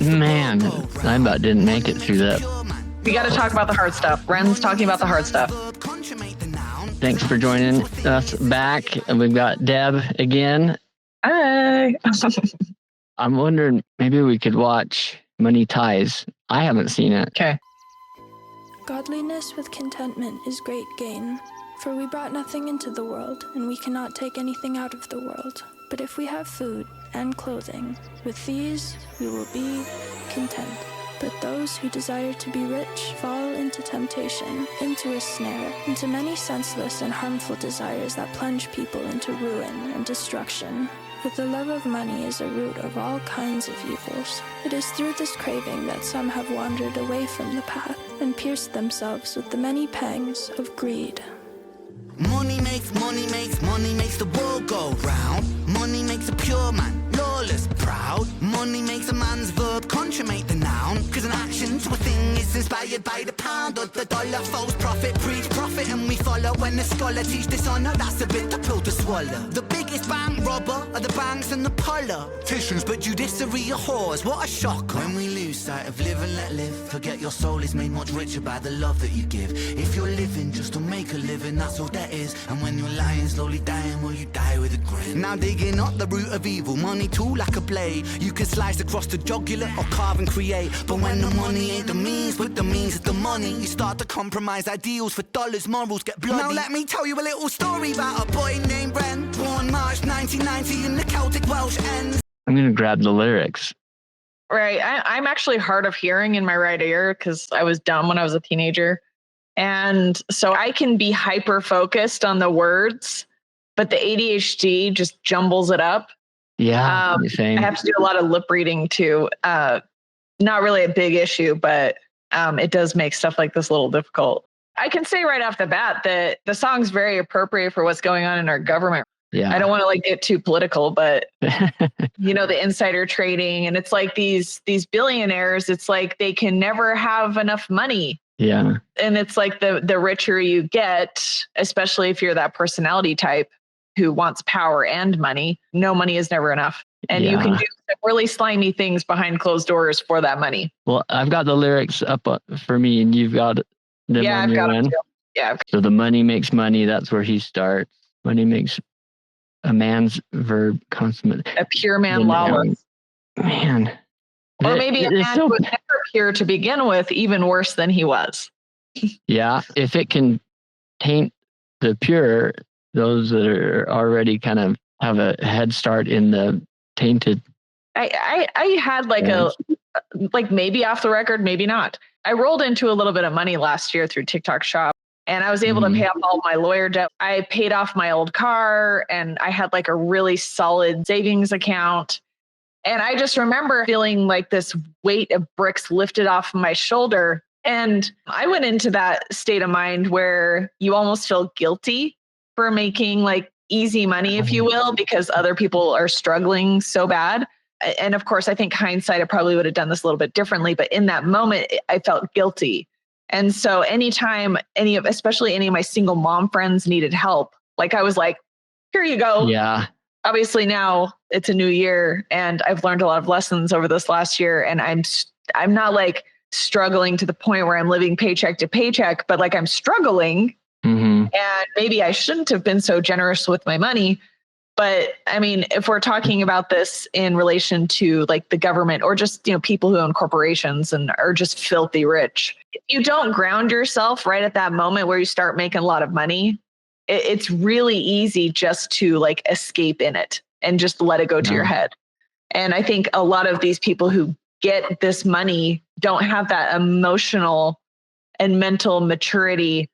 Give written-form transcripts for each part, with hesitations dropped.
Man, I about didn't make it through that. We got to talk about the hard stuff. Ren's talking about the hard stuff. Thanks for joining us back. And we've got Deb again. Hi. I'm wondering, maybe we could watch Money Ties. I haven't seen it. Okay. Godliness with contentment is great gain. For we brought nothing into the world, and we cannot take anything out of the world. But if we have food and clothing, with these we will be content. But those who desire to be rich fall into temptation, into a snare, into many senseless and harmful desires that plunge people into ruin and destruction. For the love of money is a root of all kinds of evils. It is through this craving that some have wandered away from the path and pierced themselves with the many pangs of greed. Money makes the world go round. Money makes a pure man lawless, proud. Money makes a man's verb consummate the noun. Cause an action to a thing is inspired by the pound or the dollar. False prophet, preach profit and we follow. When the scholar teach dishonor, that's a bitter pill to swallow. The biggest bank robber are the banks and the politicians, but judiciary are whores, what a shock. When we lose sight of live and let live, forget your soul is made much richer by the love that you give. If you're living just to make a living, that's all that is. And when you're lying, slowly dying, will you die with a grin? Now digging up the root of evil, money too like a blade. You can slice across the jugular or carve and create. But when the money ain't the means, but the means is the money, you start to compromise ideals for dollars, morals get bloody. Now let me tell you a little story about a boy named Ren, born March 1990 in the Celtic Welsh ends. I'm going to grab the lyrics. Right. I'm actually hard of hearing in my right ear because I was dumb when I was a teenager. And so I can be hyper focused on the words, but the ADHD just jumbles it up. Yeah. I have to do a lot of lip reading too. Not really a big issue, but it does make stuff like this a little difficult. I can say right off the bat that the song's very appropriate for what's going on in our government. Yeah. I don't want to get too political, but the insider trading, and it's like these billionaires, it's like they can never have enough money. Yeah. And it's like the richer you get, especially if you're that personality type who wants power and money, no money is never enough. And you can do some really slimy things behind closed doors for that money. Well, I've got the lyrics up for me and you've got them on your end. Yeah. So the money makes money. That's where he starts. Money makes a man's verb consummate. A pure man lawless. Man. Or maybe a man who was never pure to begin with, even worse than he was. Yeah. If it can taint the pure, those that are already kind of have a head start in the tainted. I had maybe off the record, maybe not. I rolled into a little bit of money last year through TikTok Shop. And I was able to pay off all my lawyer debt. I paid off my old car and I had a really solid savings account. And I just remember feeling like this weight of bricks lifted off my shoulder. And I went into that state of mind where you almost feel guilty for making easy money, if you will, because other people are struggling so bad. And of course, I think hindsight, I probably would have done this a little bit differently. But in that moment, I felt guilty. And so anytime especially any of my single mom friends needed help, I was like, here you go. Yeah. Obviously now it's a new year and I've learned a lot of lessons over this last year. And I'm not struggling to the point where I'm living paycheck to paycheck, but I'm struggling. And maybe I shouldn't have been so generous with my money. But I mean, if we're talking about this in relation to the government or just, people who own corporations and are just filthy rich, if you don't ground yourself right at that moment where you start making a lot of money, it's really easy just to escape in it and just let it go to your head. And I think a lot of these people who get this money don't have that emotional and mental maturity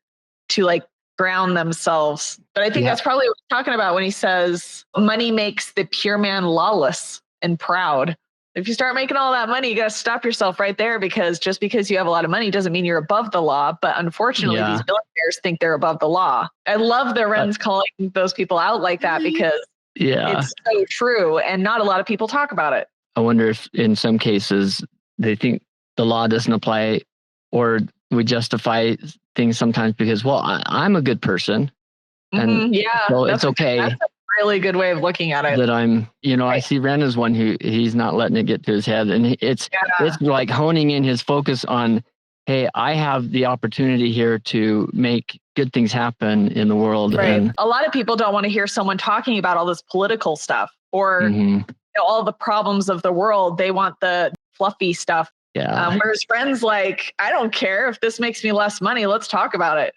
to ground themselves. But I think that's probably what he's talking about when he says money makes the pure man lawless and proud. If you start making all that money, you got to stop yourself right there, because just because you have a lot of money doesn't mean you're above the law. But unfortunately, these billionaires think they're above the law. I love that Ren's calling those people out like that, because it's so true. And not a lot of people talk about it. I wonder if in some cases they think the law doesn't apply, or we justify things sometimes because, I'm a good person. And so it's okay. That's a really good way of looking at it. That I see Ren as one who he's not letting it get to his head. And it's like honing in his focus on, hey, I have the opportunity here to make good things happen in the world. Right. And a lot of people don't want to hear someone talking about all this political stuff or all the problems of the world. They want the fluffy stuff. Yeah. Whereas Ren's like, I don't care if this makes me less money. Let's talk about it.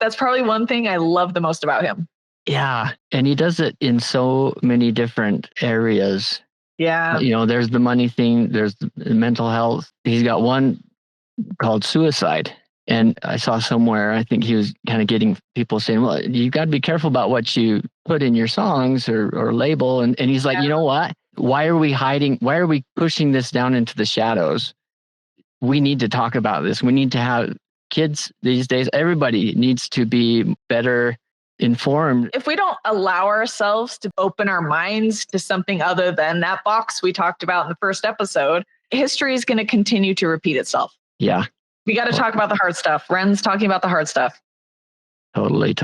That's probably one thing I love the most about him. Yeah. And he does it in so many different areas. Yeah. There's the money thing. There's the mental health. He's got one called suicide. And I saw somewhere, I think he was kind of getting people saying, well, you got to be careful about what you put in your songs or label. And he's like, you know what? Why are we hiding? Why are we pushing this down into the shadows? We need to talk about this. We need to have kids these days. Everybody needs to be better informed. If we don't allow ourselves to open our minds to something other than that box we talked about in the first episode, history is going to continue to repeat itself. Yeah. We got to talk about the hard stuff. Ren's talking about the hard stuff. Totally.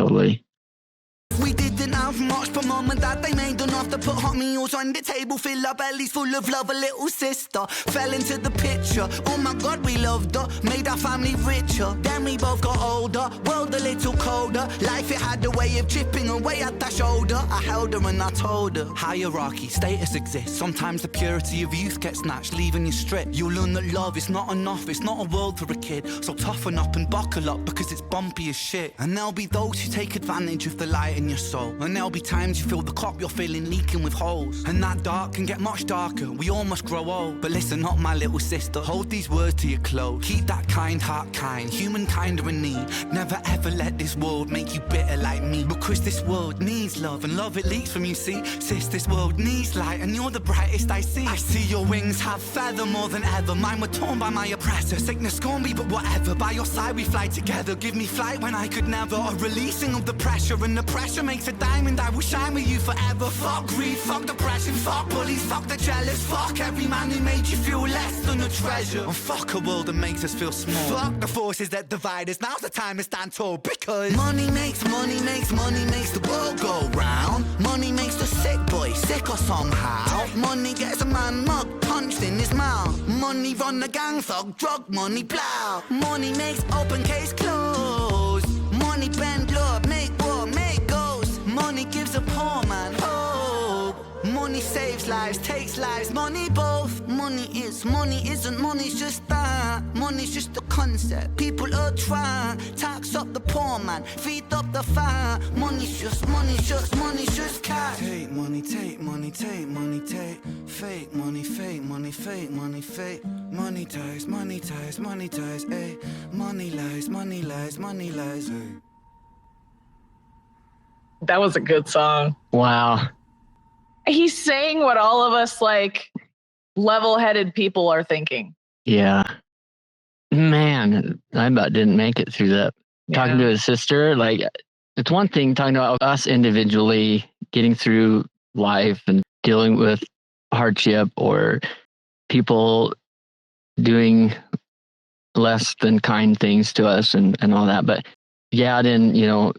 We didn't have much, but mom and dad, they made enough to put hot meals on the table, fill our bellies full of love. A little sister fell into the picture. Oh my God, we loved her, made our family richer. Then we both got older, world a little colder. Life, it had a way of chipping away at that shoulder. I held her and I told her, hierarchy, status exists. Sometimes the purity of youth gets snatched, leaving you stripped. You'll learn that love is not enough, it's not a world for a kid. So toughen up and buckle up, because it's bumpy as shit. And there'll be those who take advantage of the light in your soul. And there'll be times you feel the cup you're filling leaking with holes. And that dark can get much darker, we all must grow old. But listen up, my little sister, hold these words to your close. Keep that kind heart kind, humankind are in need. Never ever let this world make you bitter like me. Because this world needs love, and love it leaks from you, see. Sis, this world needs light, and you're the brightest I see. I see your wings have feather more than ever. Mine were torn by my oppressor. Sickness scorn me, but whatever. By your side we fly together. Give me flight when I could never. A releasing of the pressure, and the pressure makes a diamond. I will shine with you forever. Fuck greed, fuck depression, fuck bullies, fuck the jealous. Fuck every man who made you feel less than a treasure. And fuck a world that makes us feel small. Fuck the forces that divide us. Now's the time to stand tall, because money makes the world go round. Money makes the sick boy sicker somehow. Money gets a man mug punched in his mouth. Money run the gang thug, drug money plow. Money makes open case close. Money bend love, make war, make ghosts. Money gives a poor man hope. Money saves lives, takes lives, money both. Money isn't, money's just that. Money's just a concept, people are trying. Tax up the poor man, feed up the fire. Money's just cash. Take money, take money, take money, take. Fake money, fake money, fake money, fake. Money ties, money ties, money ties, ayy. Money lies, money lies, money lies, ayy. That was a good song. Wow. He's saying what all of us like level-headed people are thinking. Yeah. Man, I about didn't make it through that. Yeah. Talking to his sister, like, it's one thing talking about us individually getting through life and dealing with hardship or people doing less than kind things to us and all that. But yeah, then,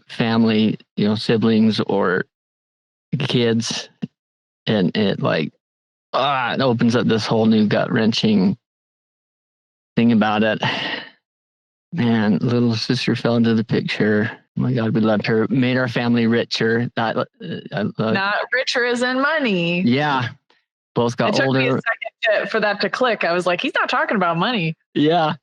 family, siblings or kids, and it like, it opens up this whole new gut-wrenching thing about it. Man, little sister fell into the picture. Oh my God, we loved her. Made our family richer. Not richer as in money. Yeah. Both got older. It took me a second for that to click. I was like, he's not talking about money. Yeah.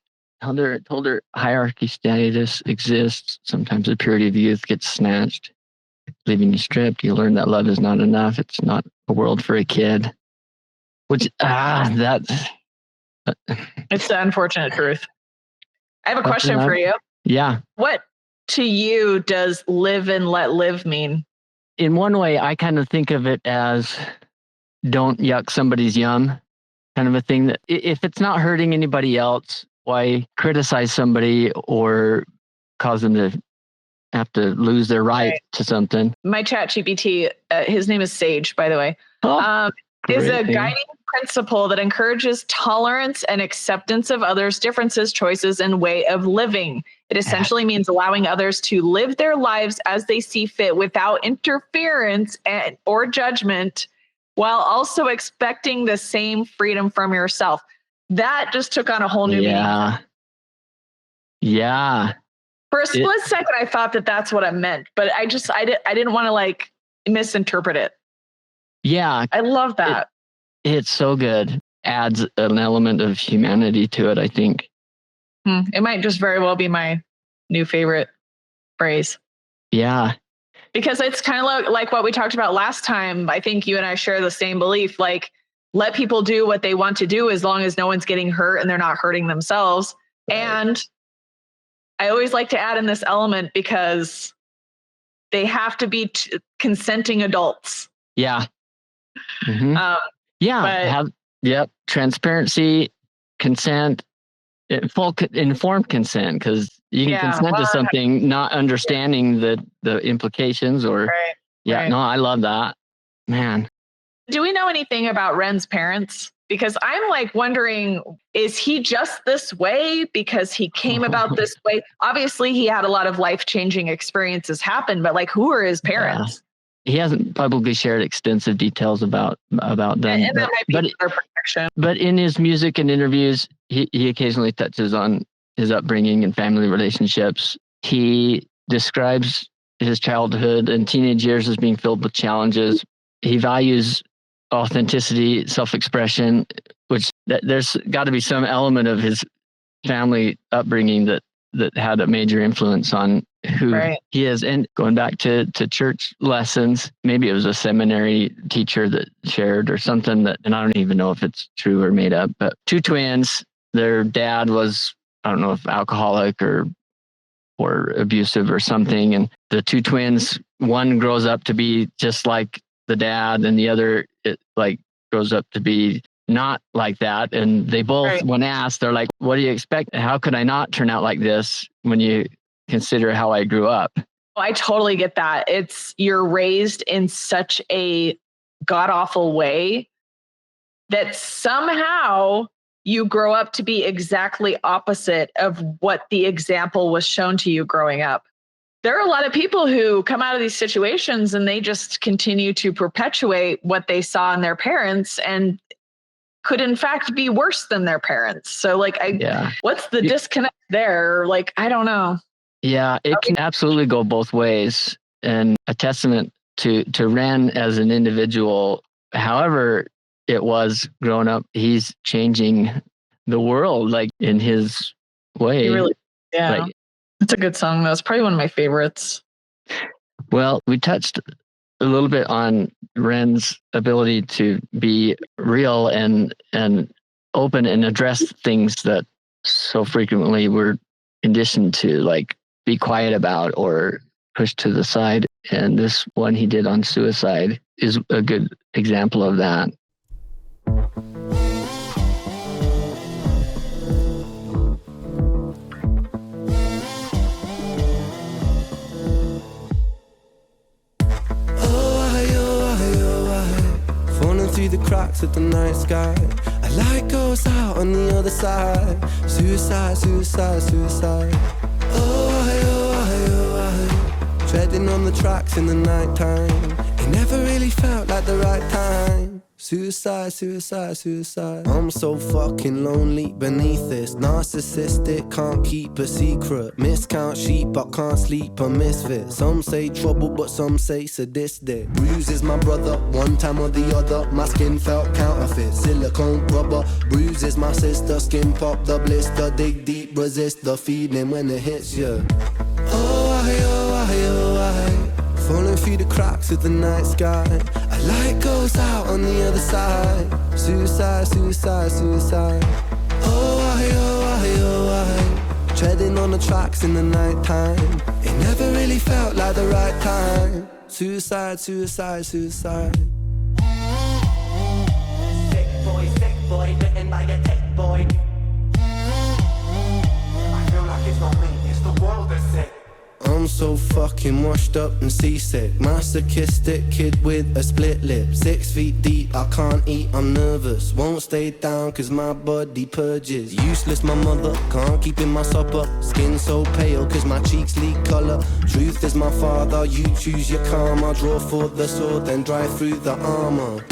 Told her hierarchy status exists. Sometimes the purity of youth gets snatched, leaving you stripped. You learn that love is not enough. It's not a world for a kid. Which, that's... It's the unfortunate truth. I have a question for you. Yeah. What to you does live and let live mean? In one way, I kind of think of it as don't yuck somebody's yum kind of a thing. That if it's not hurting anybody else, why criticize somebody or cause them to have to lose their right to something? My chat GPT, his name is Sage, by the way, is a guiding principle that encourages tolerance and acceptance of others' differences, choices, and way of living. It essentially means allowing others to live their lives as they see fit without interference or judgment, while also expecting the same freedom from yourself. That just took on a whole new meaning. Yeah. For a split second, I thought that that's what it meant, but I didn't want to like misinterpret it. Yeah. I love that. It's so good. Adds an element of humanity to it, I think. It might just very well be my new favorite phrase. Yeah. Because it's kind of like what we talked about last time. I think you and I share the same belief. Like, let people do what they want to do as long as no one's getting hurt and they're not hurting themselves. Right. And I always like to add in this element because they have to be consenting adults. Yeah. Mm-hmm. Transparency, consent, full informed consent, because you can consent to something not understanding the implications or no, I love that, man. Do we know anything about Ren's parents? Because I'm like wondering, is he just this way because he came about this way? Obviously he had a lot of life-changing experiences happen, but like, who are his parents? He hasn't publicly shared extensive details about them. And that might be their protection. But in his music and interviews, he occasionally touches on his upbringing and family relationships. He describes his childhood and teenage years as being filled with challenges. He values authenticity, self-expression, which there's got to be some element of his family upbringing that had a major influence on who he is. And going back to church lessons, maybe it was a seminary teacher that shared or something that, and I don't even know if it's true or made up, but two twins, their dad was, I don't know if alcoholic or abusive or something. And the two twins, one grows up to be just like the dad and the other grows up to be not like that. And they both, when asked, they're like, what do you expect? How could I not turn out like this when you consider how I grew up? I totally get that. You're raised in such a god-awful way that somehow you grow up to be exactly opposite of what the example was shown to you growing up. There are a lot of people who come out of these situations and they just continue to perpetuate what they saw in their parents and could in fact be worse than their parents. So what's the disconnect there? Like, I don't know. Yeah, it can absolutely go both ways. And a testament to Ren as an individual, however it was growing up, he's changing the world like in his way. It's a good song. That's probably one of my favorites. Well, we touched a little bit on Ren's ability to be real and open and address things that so frequently we're conditioned to like be quiet about or push to the side. And this one he did on suicide is a good example of that. Through the cracks of the night sky, a light goes out on the other side. Suicide, suicide, suicide. Oh, treading on the tracks in the night time. It never really felt like the right time. Suicide, suicide, suicide. I'm so fucking lonely beneath this. Narcissistic, can't keep a secret. Miscount sheep, I can't sleep, a misfit. Some say trouble, but some say sadistic. Bruises my brother, one time or the other. My skin felt counterfeit, silicone rubber. Bruises my sister, skin pop the blister. Dig deep, resist the feeling when it hits you. Falling through the cracks of the night sky. A light goes out on the other side. Suicide, suicide, suicide. Treading on the tracks in the night time. It never really felt like the right time. Suicide, suicide, suicide. Sick boy, bitten by a tech boy. I feel like it's not me, it's the world that's sick. I'm so fucking washed up and seasick. Masochistic kid with a split lip. 6 feet deep, I can't eat, I'm nervous. Won't stay down cause my body purges. Useless my mother, can't keep in my supper. Skin so pale cause my cheeks leak colour. Truth is my father, you choose your karma. Draw for the sword, then drive through the armour.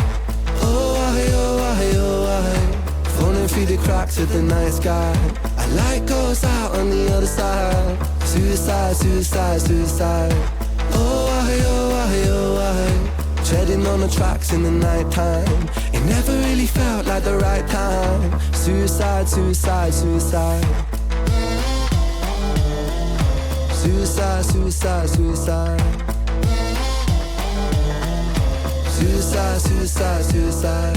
Oh I, oh I, oh I, falling through the cracks of the night sky. A light goes out on the other side. Suicide, suicide, suicide. Oh I, oh I, oh I, treading on the tracks in the night time. It never really felt like the right time. Suicide, suicide, suicide. Suicide, suicide, suicide. Suicide, suicide, suicide.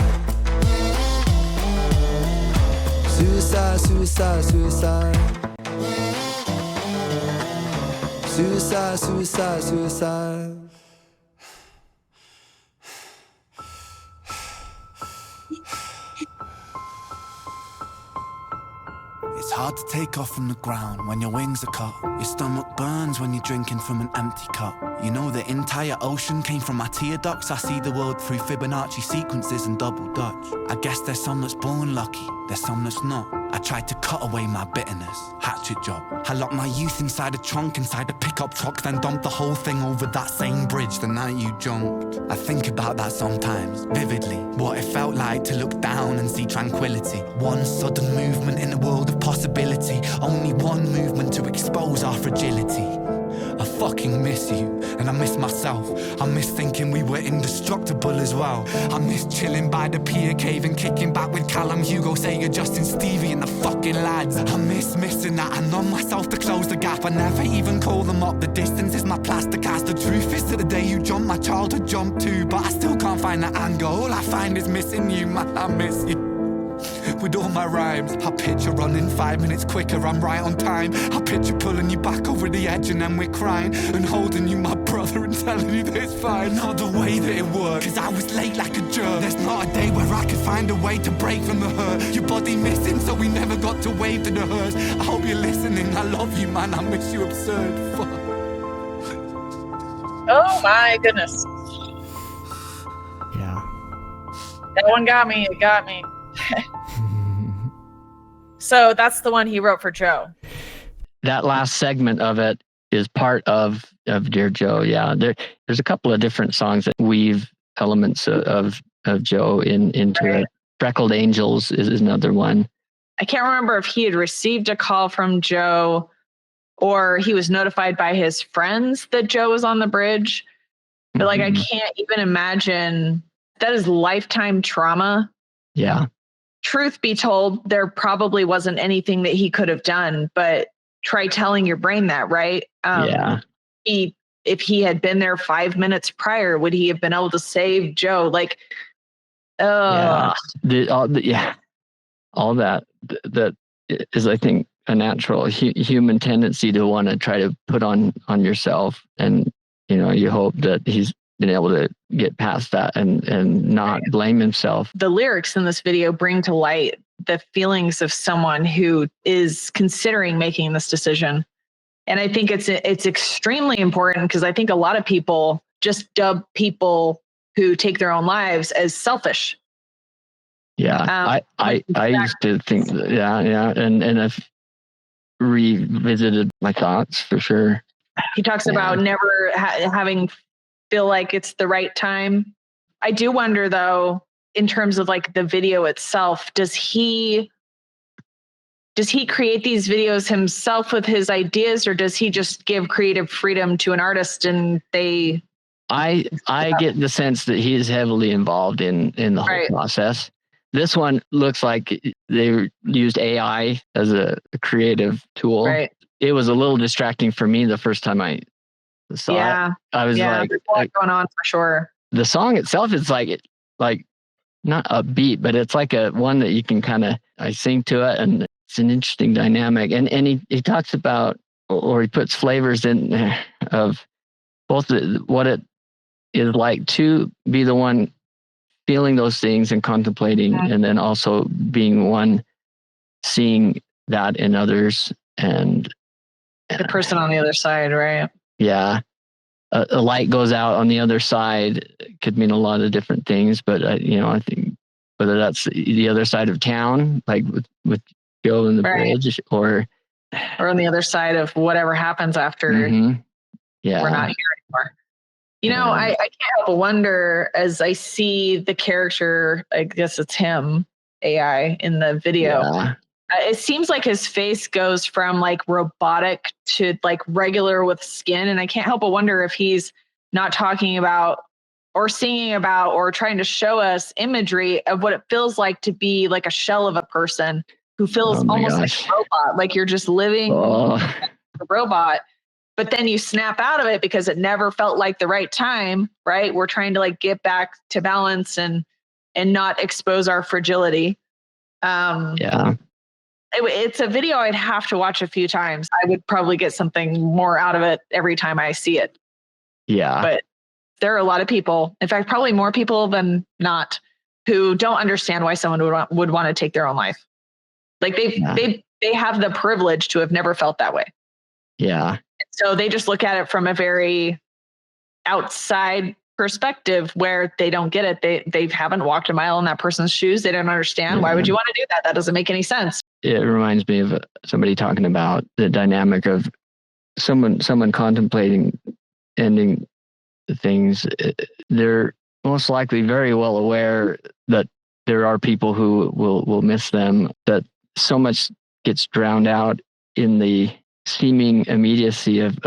Suicide, suicide, suicide. Suicide, suicide, suicide. It's hard to take off from the ground when your wings are cut. Your stomach burns when you're drinking from an empty cup. You know the entire ocean came from my tear ducts. I see the world through Fibonacci sequences and double Dutch. I guess there's some that's born lucky, there's some that's not. I tried to cut away my bitterness, hatchet job. I locked my youth inside a trunk, inside a pickup truck, then dumped the whole thing over that same bridge the night you jumped. I think about that sometimes, vividly. What it felt like to look down and see tranquility. One sudden movement in a world of possibility. Only one movement to expose our fragility. I fucking miss you, and I miss myself. I miss thinking we were indestructible as well. I miss chilling by the pier cave and kicking back with Callum, Hugo, Sager, Justin, Stevie and the fucking lads. I miss missing that. I numb myself to close the gap. I never even call them up. The distance is my plaster cast. The truth is to the day you jumped, my childhood jumped too. But I still can't find that anger. All I find is missing you, man, I miss you. With all my rhymes, I picture running 5 minutes quicker, I'm right on time. I picture pulling you back over the edge and then we're crying, and holding you, my brother, and telling you that it's fine. Not the way that it worked, cause I was late like a jerk. There's not a day where I could find a way to break from the hurt. Your body missing, so we never got to wave to the hearse. I hope you're listening, I love you, man, I miss you absurd. Fuck. Oh my goodness. Yeah. That one got me, it got me. So that's the one he wrote for Joe. That last segment of it is part of Dear Joe. Yeah, there's a couple of different songs that weave elements of Joe into Right. it. Freckled Angels is another one. I can't remember if he had received a call from Joe or he was notified by his friends that Joe was on the bridge. But like, I can't even imagine. That is lifetime trauma. Yeah. Truth be told, there probably wasn't anything that he could have done, but try telling your brain that, right? Yeah. If he had been there 5 minutes prior, would he have been able to save Joe? Like, Yeah. All that is, I think, a natural human tendency to want to try to put on yourself, and you hope that he's been able to get past that and not blame himself. The lyrics in this video bring to light the feelings of someone who is considering making this decision. And I think it's extremely important, because I think a lot of people just dub people who take their own lives as selfish. Yeah. I used to think, and I've revisited my thoughts for sure. He talks about never having feel like it's the right time. I do wonder, though, in terms of like the video itself, does he create these videos himself with his ideas, or does he just give creative freedom to an artist and they? I get the sense that he is heavily involved in the whole process. This one looks like they used AI as a creative tool. Right. It was a little distracting for me the first time I saw it. I was like, there's a lot going on for sure. The song itself is like not upbeat, but it's like a one that you can I sing to it, and it's an interesting dynamic. And he talks about, or he puts flavors in there of both what it is like to be the one feeling those things and contemplating, and then also being one seeing that in others and the person on the other side, right? Yeah. A light goes out on the other side could mean a lot of different things, but I think whether that's the other side of town, like with Joe and the bridge, or on the other side of whatever happens after we're not here anymore. I can't help but wonder as I see the character, I guess it's him, AI, in the video. Yeah. It seems like his face goes from like robotic to like regular with skin. And I can't help but wonder if he's not talking about or singing about or trying to show us imagery of what it feels like to be like a shell of a person who feels almost like a robot, like you're just living like a robot. But then you snap out of it because it never felt like the right time, right? We're trying to like get back to balance and not expose our fragility. It's a video I'd have to watch a few times. I would probably get something more out of it every time I see it. Yeah. But there are a lot of people, in fact, probably more people than not, who don't understand why someone would want to take their own life. Like they have the privilege to have never felt that way. Yeah. So they just look at it from a very outside perspective where they don't get it. They haven't walked a mile in that person's shoes. They don't understand. Why would you want to do that? That doesn't make any sense. It reminds me of somebody talking about the dynamic of someone contemplating ending things. They're most likely very well aware that there are people who will miss them, that so much gets drowned out in the seeming immediacy of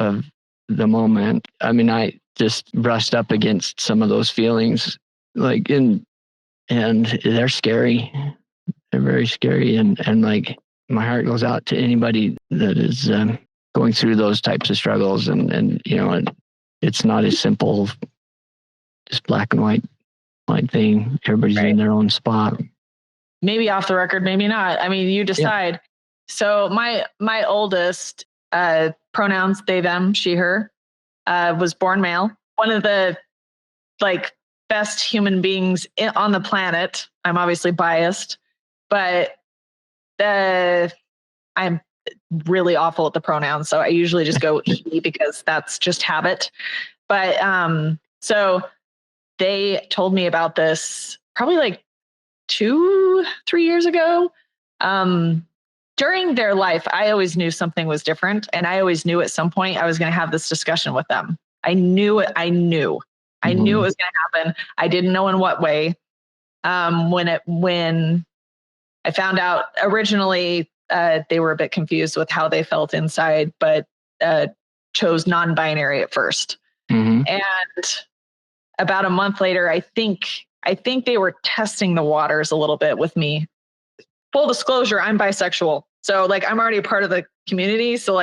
the moment. I mean, I just brushed up against some of those feelings, and they're scary. They're very scary. And like, my heart goes out to anybody that is going through those types of struggles. And it's not as simple, just black and white thing. Everybody's in their own spot. Maybe off the record, maybe not. I mean, you decide. Yeah. So my oldest, pronouns they, them, she, her, was born male. One of the best human beings on the planet. I'm obviously biased, but I'm really awful at the pronouns. So I usually just go he because that's just habit. But so they told me about this probably 2-3 years ago. During their life, I always knew something was different. And I always knew at some point I was going to have this discussion with them. I knew it. I knew it was going to happen. I didn't know in what way. When I found out originally, they were a bit confused with how they felt inside, but chose non-binary at first. Mm-hmm. And about a month later, I think they were testing the waters a little bit with me. Full disclosure, I'm bisexual. So I'm already a part of the community. So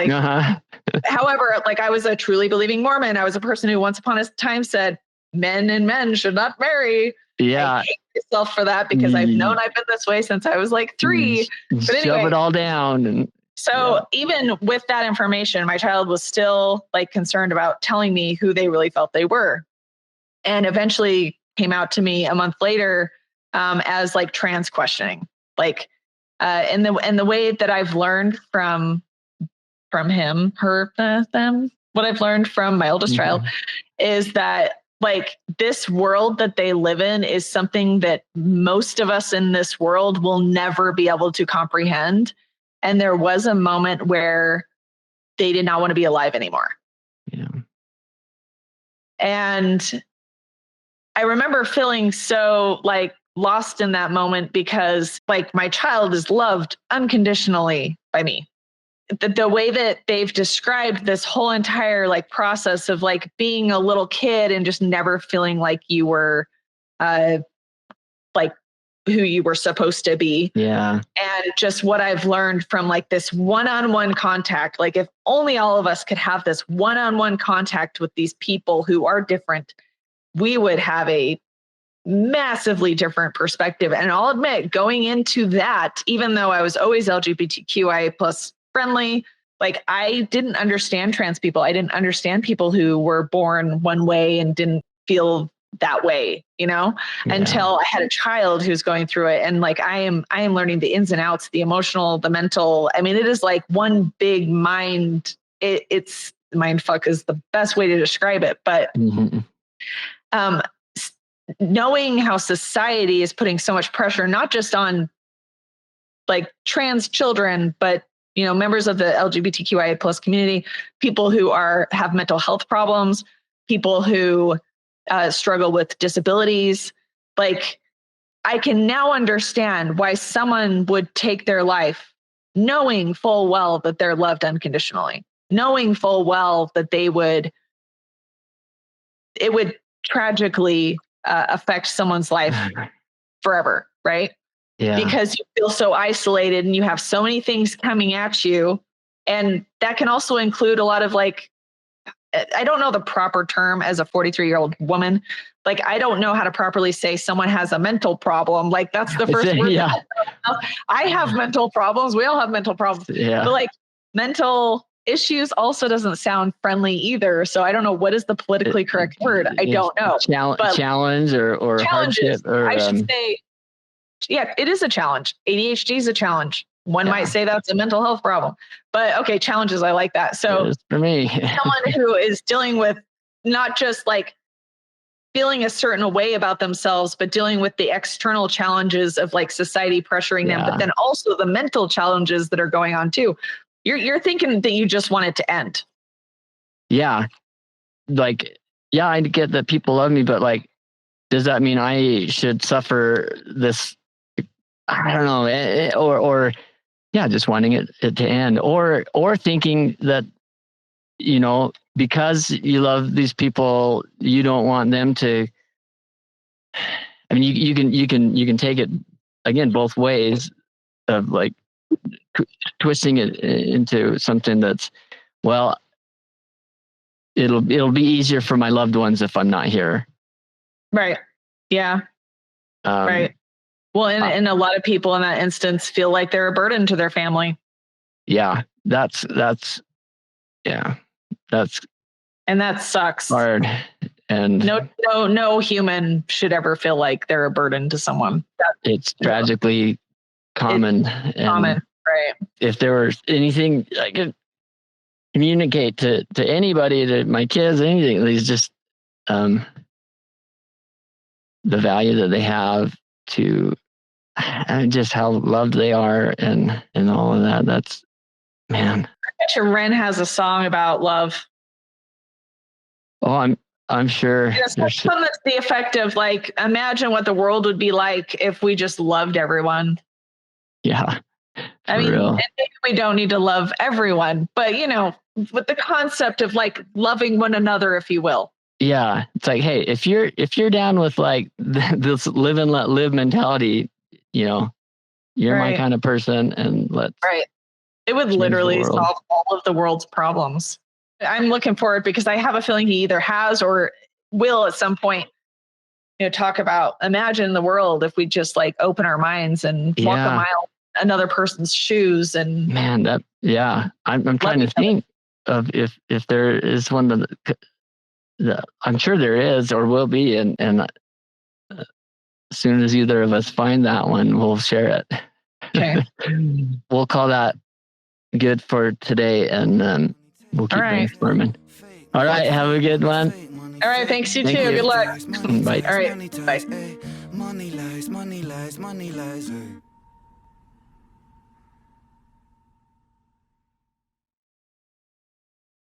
however, I was a truly believing Mormon. I was a person who once upon a time said men and men should not marry. Yeah. I hate myself for that because I've known I've been this way since I was 3. But anyway, shove it all down. Even with that information, my child was still concerned about telling me who they really felt they were. And eventually came out to me a month later as trans questioning. And the way that I've learned from him, her, them, what I've learned from my oldest child is that this world that they live in is something that most of us in this world will never be able to comprehend. And there was a moment where they did not want to be alive anymore. Yeah. And I remember feeling so lost in that moment because my child is loved unconditionally by me. The way that they've described this whole entire process of being a little kid and just never feeling like you were who you were supposed to be. Yeah. And just what I've learned from this one-on-one contact, if only all of us could have this one-on-one contact with these people who are different, we would have a massively different perspective. And I'll admit, going into that, even though I was always LGBTQIA plus friendly, I didn't understand trans people. I didn't understand people who were born one way and didn't feel that way, until I had a child who's going through it. And I am learning the ins and outs, the emotional, the mental. I mean, it is one big mind. It's mind fuck is the best way to describe it. But knowing how society is putting so much pressure, not just on like trans children, but members of the LGBTQIA plus community, people who have mental health problems, people who struggle with disabilities. Like, I can now understand why someone would take their life knowing full well that they're loved unconditionally, knowing full well that it would tragically affect someone's life forever, right? Yeah. Because you feel so isolated and you have so many things coming at you. And that can also include a lot of like, I don't know the proper term as a 43-year-old woman. Like, I don't know how to properly say someone has a mental problem. Like, that's the first word. Yeah. I have mental problems. We all have mental problems. Yeah. But like, mental issues also doesn't sound friendly either. So I don't know what is the politically correct word. I don't know. Challenge or challenges, hardship. Or, I should say, yeah, it is a challenge. ADHD is a challenge. One might say that's a mental health problem. But okay, challenges, I like that. So for me, someone who is dealing with not just like feeling a certain way about themselves, but dealing with the external challenges of like society pressuring them, but then also the mental challenges that are going on too. You're thinking that you just want it to end. Yeah. Like, yeah, I get that people love me, but like, does that mean I should suffer this? I don't know. Or just wanting it to end, or thinking that, because you love these people, you don't want them to. I mean, you can take it again both ways of like twisting it into something that's, well, it'll be easier for my loved ones if I'm not here. Right. Yeah. Right. Well, and a lot of people in that instance feel like they're a burden to their family. Yeah, that's and that sucks. Hard. And no human should ever feel like they're a burden to someone. It's tragically common. Common, right? If there was anything I could communicate to anybody, to my kids, anything, it's just the value that they have to. And just how loved they are and all of that. That's, man. I bet you REN has a song about love. Oh, I'm sure. Something that's the effect of like, imagine what the world would be like if we just loved everyone. Yeah. I mean, and maybe we don't need to love everyone, but with the concept of like loving one another, if you will. Yeah. It's like, hey, if you're down with like this live and let live mentality, you're my kind of person, and let's. Right. It would literally solve all of the world's problems. I'm looking forward because I have a feeling he either has or will at some point, talk about, imagine the world if we just like open our minds and walk a mile in another person's shoes. And man, I'm trying to think of if there is one that I'm sure there is or will be. And as soon as either of us find that one, we'll share it. Okay. We'll call that good for today, and we'll keep brainstorming. All right. Have a good one. All right. Thanks, you too. Good luck. Bye. All right. Bye. Money lies, money lies, money lies.